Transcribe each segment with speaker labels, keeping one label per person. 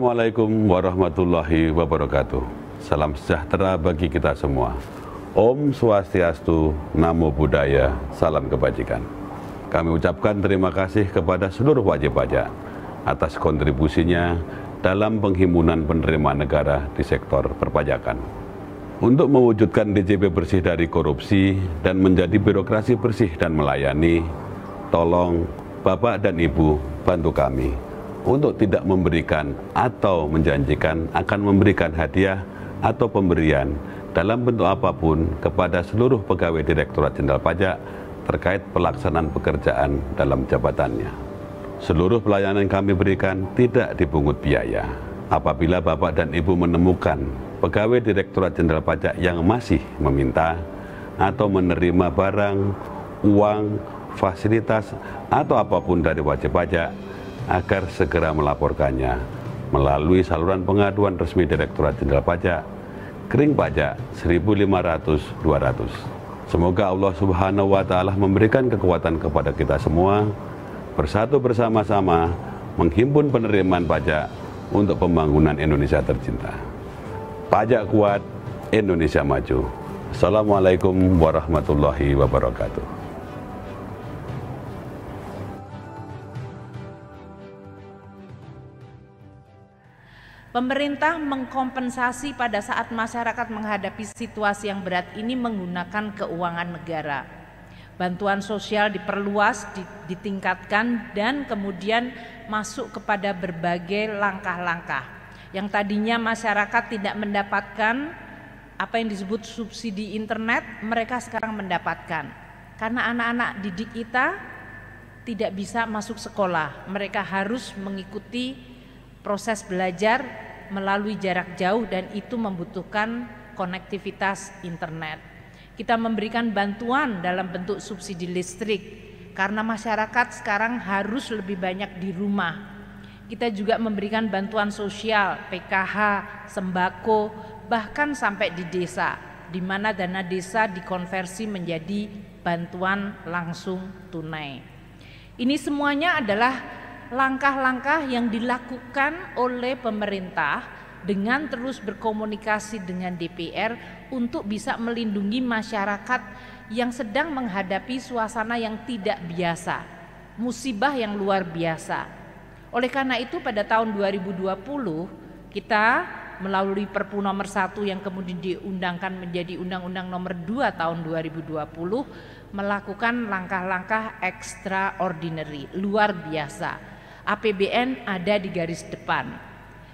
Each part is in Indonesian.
Speaker 1: Assalamualaikum warahmatullahi wabarakatuh. Salam sejahtera bagi kita semua. Om Swastiastu, Namo Buddhaya, salam kebajikan. Kami ucapkan terima kasih kepada seluruh wajib pajak atas kontribusinya dalam penghimpunan penerimaan negara di sektor perpajakan. Untuk mewujudkan DJP bersih dari korupsi dan menjadi birokrasi bersih dan melayani, tolong Bapak dan Ibu bantu kami untuk tidak memberikan atau menjanjikan akan memberikan hadiah atau pemberian dalam bentuk apapun kepada seluruh pegawai Direktorat Jenderal Pajak terkait pelaksanaan pekerjaan dalam jabatannya. Seluruh pelayanan yang kami berikan tidak dipungut biaya. Apabila Bapak dan Ibu menemukan pegawai Direktorat Jenderal Pajak yang masih meminta atau menerima barang, uang, fasilitas, atau apapun dari wajib pajak, agar segera melaporkannya melalui saluran pengaduan resmi Direktorat Jenderal Pajak, Kering Pajak 1500-200. Semoga Allah Subhanahu wa Ta'ala memberikan kekuatan kepada kita semua, bersatu bersama-sama menghimpun penerimaan pajak untuk pembangunan Indonesia tercinta. Pajak kuat, Indonesia maju. Assalamualaikum warahmatullahi wabarakatuh.
Speaker 2: Pemerintah mengkompensasi pada saat masyarakat menghadapi situasi yang berat ini menggunakan keuangan negara. Bantuan sosial diperluas, ditingkatkan, dan kemudian masuk kepada berbagai langkah-langkah. Yang tadinya masyarakat tidak mendapatkan apa yang disebut subsidi internet, mereka sekarang mendapatkan. Karena anak-anak didik kita tidak bisa masuk sekolah, mereka harus mengikuti proses belajar melalui jarak jauh dan itu membutuhkan konektivitas internet. Kita memberikan bantuan dalam bentuk subsidi listrik karena masyarakat sekarang harus lebih banyak di rumah. Kita juga memberikan bantuan sosial, PKH, sembako, bahkan sampai di desa, di mana dana desa dikonversi menjadi bantuan langsung tunai. Ini semuanya adalah langkah-langkah yang dilakukan oleh pemerintah dengan terus berkomunikasi dengan DPR untuk bisa melindungi masyarakat yang sedang menghadapi suasana yang tidak biasa, musibah yang luar biasa. Oleh karena itu pada tahun 2020 kita melalui Perpu nomor 1 yang kemudian diundangkan menjadi Undang-Undang nomor 2 tahun 2020 melakukan langkah-langkah extraordinary, luar biasa. APBN ada di garis depan.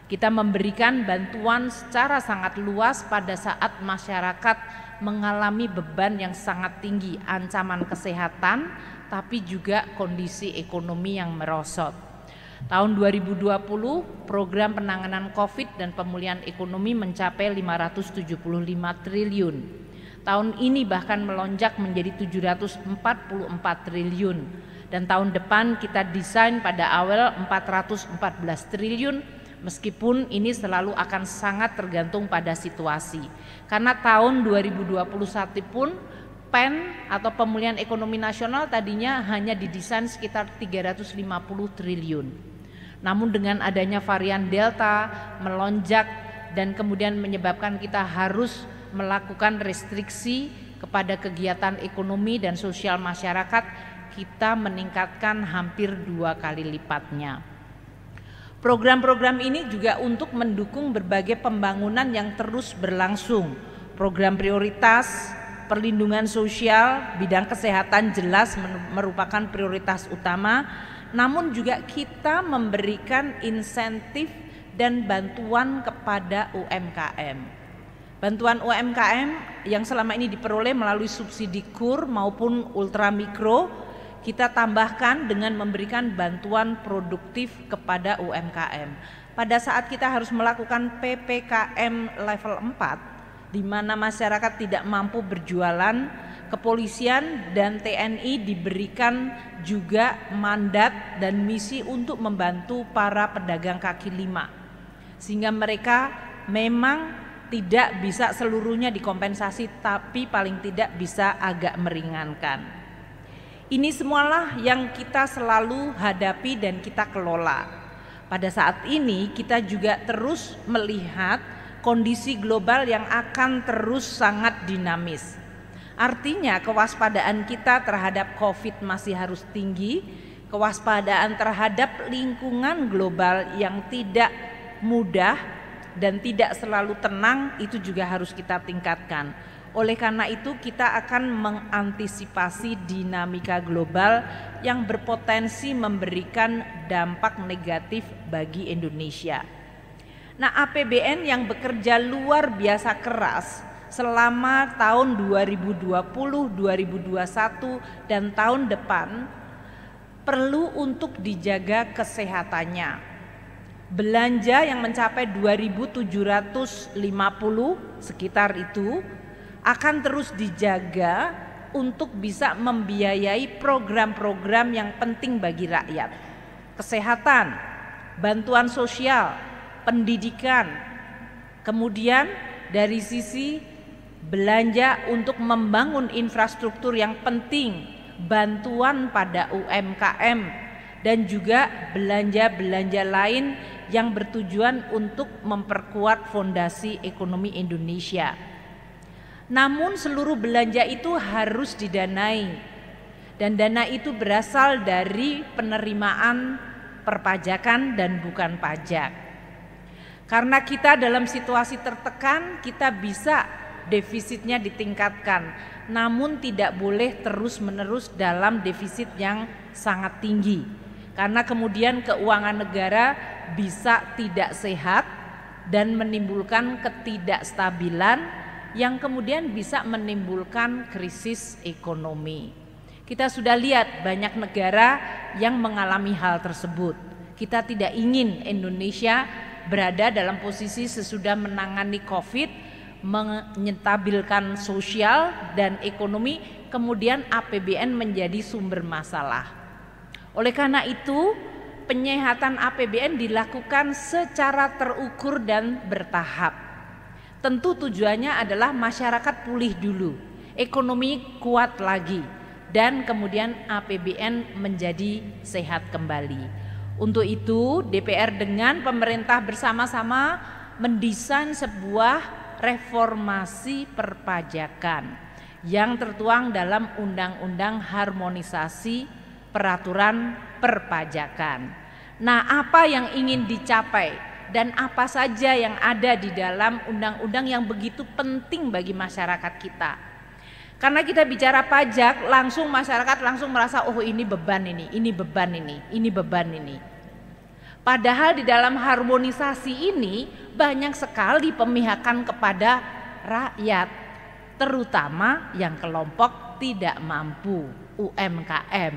Speaker 2: Kita memberikan bantuan secara sangat luas pada saat masyarakat mengalami beban yang sangat tinggi, ancaman kesehatan, tapi juga kondisi ekonomi yang merosot. Tahun 2020 program penanganan COVID dan pemulihan ekonomi mencapai 575 triliun. Tahun ini bahkan melonjak menjadi 744 triliun. Dan tahun depan kita desain pada awal 414 triliun, meskipun ini selalu akan sangat tergantung pada situasi. Karena tahun 2021 pun PEN atau pemulihan ekonomi nasional tadinya hanya didesain sekitar 350 triliun. Namun dengan adanya varian Delta melonjak dan kemudian menyebabkan kita harus melakukan restriksi kepada kegiatan ekonomi dan sosial masyarakat, kita meningkatkan hampir 2 kali lipatnya. Program-program ini juga untuk mendukung berbagai pembangunan yang terus berlangsung. Program prioritas, perlindungan sosial, bidang kesehatan jelas merupakan prioritas utama, namun juga kita memberikan insentif dan bantuan kepada UMKM. Bantuan UMKM yang selama ini diperoleh melalui subsidi KUR maupun ultramikro, kita tambahkan dengan memberikan bantuan produktif kepada UMKM. Pada saat kita harus melakukan PPKM level 4, di mana masyarakat tidak mampu berjualan, kepolisian dan TNI diberikan juga mandat dan misi untuk membantu para pedagang kaki lima. Sehingga mereka memang tidak bisa seluruhnya dikompensasi, tapi paling tidak bisa agak meringankan. Ini semualah yang kita selalu hadapi dan kita kelola. Pada saat ini kita juga terus melihat kondisi global yang akan terus sangat dinamis. Artinya kewaspadaan kita terhadap COVID masih harus tinggi, kewaspadaan terhadap lingkungan global yang tidak mudah dan tidak selalu tenang itu juga harus kita tingkatkan. Oleh karena itu kita akan mengantisipasi dinamika global yang berpotensi memberikan dampak negatif bagi Indonesia. Nah, APBN yang bekerja luar biasa keras selama tahun 2020, 2021 dan tahun depan perlu untuk dijaga kesehatannya. Belanja yang mencapai 2.750 sekitar itu akan terus dijaga untuk bisa membiayai program-program yang penting bagi rakyat. Kesehatan, bantuan sosial, pendidikan. Kemudian dari sisi belanja untuk membangun infrastruktur yang penting, bantuan pada UMKM dan juga belanja-belanja lain yang bertujuan untuk memperkuat fondasi ekonomi Indonesia. Namun seluruh belanja itu harus didanai dan dana itu berasal dari penerimaan perpajakan dan bukan pajak. Karena kita dalam situasi tertekan, kita bisa defisitnya ditingkatkan, namun tidak boleh terus-menerus dalam defisit yang sangat tinggi. Karena kemudian keuangan negara bisa tidak sehat dan menimbulkan ketidakstabilan yang kemudian bisa menimbulkan krisis ekonomi. Kita sudah lihat banyak negara yang mengalami hal tersebut. Kita tidak ingin Indonesia berada dalam posisi sesudah menangani COVID, menyetabilkan sosial dan ekonomi, kemudian APBN menjadi sumber masalah. Oleh karena itu, penyehatan APBN dilakukan secara terukur dan bertahap. Tentu tujuannya adalah masyarakat pulih dulu, ekonomi kuat lagi, dan kemudian APBN menjadi sehat kembali. Untuk itu DPR dengan pemerintah bersama-sama mendesain sebuah reformasi perpajakan yang tertuang dalam Undang-Undang Harmonisasi Peraturan Perpajakan. Nah, apa yang ingin dicapai dan apa saja yang ada di dalam undang-undang yang begitu penting bagi masyarakat kita? Karena kita bicara pajak, langsung masyarakat langsung merasa oh ini beban ini beban ini beban ini. Padahal di dalam harmonisasi ini banyak sekali pemihakan kepada rakyat, terutama yang kelompok tidak mampu, UMKM.